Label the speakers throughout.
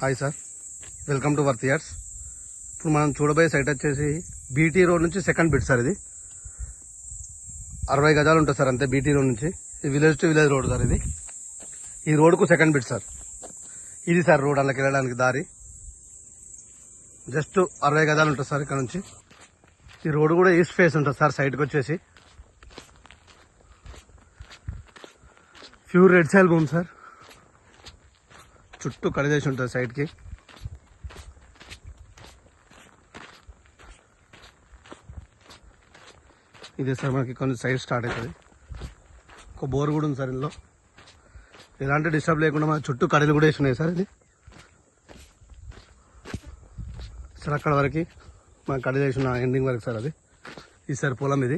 Speaker 1: Hi sir, welcome to worth yards. ఇప్పుడు మనం చూడబోయే సైట్ వచ్చేసి బీటీ రోడ్ నుంచి సెకండ్ బిట్ సార్. ఇది 60 గజాలు ఉంటుంది సార్ అంతే. బీటీ రోడ్ నుంచి village to village road sir. ఇది ఈ రోడ్కు సెకండ్ బిట్ సార్. ఇది సార్ రోడ్, అందులోకి వెళ్ళడానికి దారి జస్ట్ 60 గజాలు ఉంటుంది సార్. ఇక్కడ నుంచి ఈ రోడ్ కూడా ఈస్ట్ ఫేస్ ఉంటుంది సార్. సైట్కి వచ్చేసి ప్యూర్ రెడ్ సాయిల్ భూమి సార్. చుట్టూ కడిదేసి ఉంటుంది సైడ్కి. ఇదే సార్ మనకి కొంచెం సైడ్ స్టార్ట్ అవుతుంది. ఒక బోర్ కూడా ఉంది సార్. ఇందులో ఎలాంటి డిస్టర్బ్ లేకుండా మన చుట్టూ కడలు కూడా వేసి ఉన్నాయి సార్. ఇది సార్ అక్కడ వరకు మన కడలు వేసిన ఎండింగ్ వరకు సార్. అది ఈ సార్ పొలం. ఇది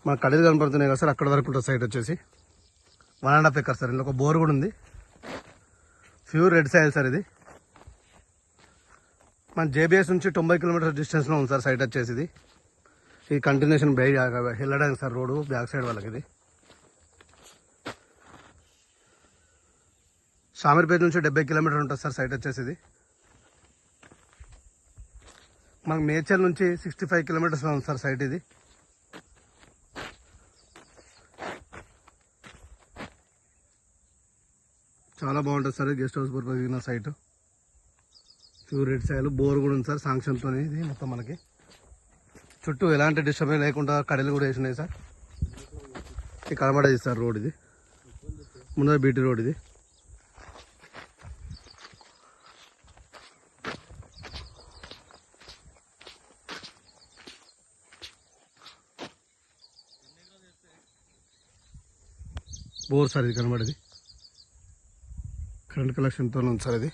Speaker 1: మన కడలు కనపడుతున్నాయి కదా సార్, అక్కడ వరకు ఉంటుంది సైడ్ వచ్చేసి 1.5 ఎకర్ సార్. ఇందులో ఒక బోర్ కూడా ఉంది. Pure red soil sir. ఇది మన జేబీఎస్ నుంచి 90 కిలోమీటర్స్ డిస్టెన్స్లో ఉంది సార్ సైట్ వచ్చేసి. ఇది ఈ కంటిన్యూషన్ వెళ్ళడానికి సార్ రోడ్డు బ్యాక్ సైడ్ వాళ్ళకి. ఇది షామీర్పేట నుంచి 70 కిలోమీటర్ ఉంటుంది సార్ సైట్ వచ్చేసి. ఇది మనకు మేడ్చల్ నుంచి 65 కిలోమీటర్స్లో ఉంది సార్ సైట్. ఇది చాలా బాగుంటుంది సార్. గెస్ట్ హౌస్ పర్పస్ ఉన్న site. Pure red soil, bore కూడా ఉంది సార్ శాంక్షన్తో. ఇది మొత్తం మనకి చుట్టూ ఎలాంటి డిస్టర్బెన్స్ లేకుండా కడలు కూడా వేసినాయి సార్. ఇది కనబడేది సార్ రోడ్. ఇది ముందర బీటీ రోడ్. ఇది బోర్ సార్. ఇది కనబడేది కరెంట్ కలెక్షన్తో ఉంది సార్. ఇది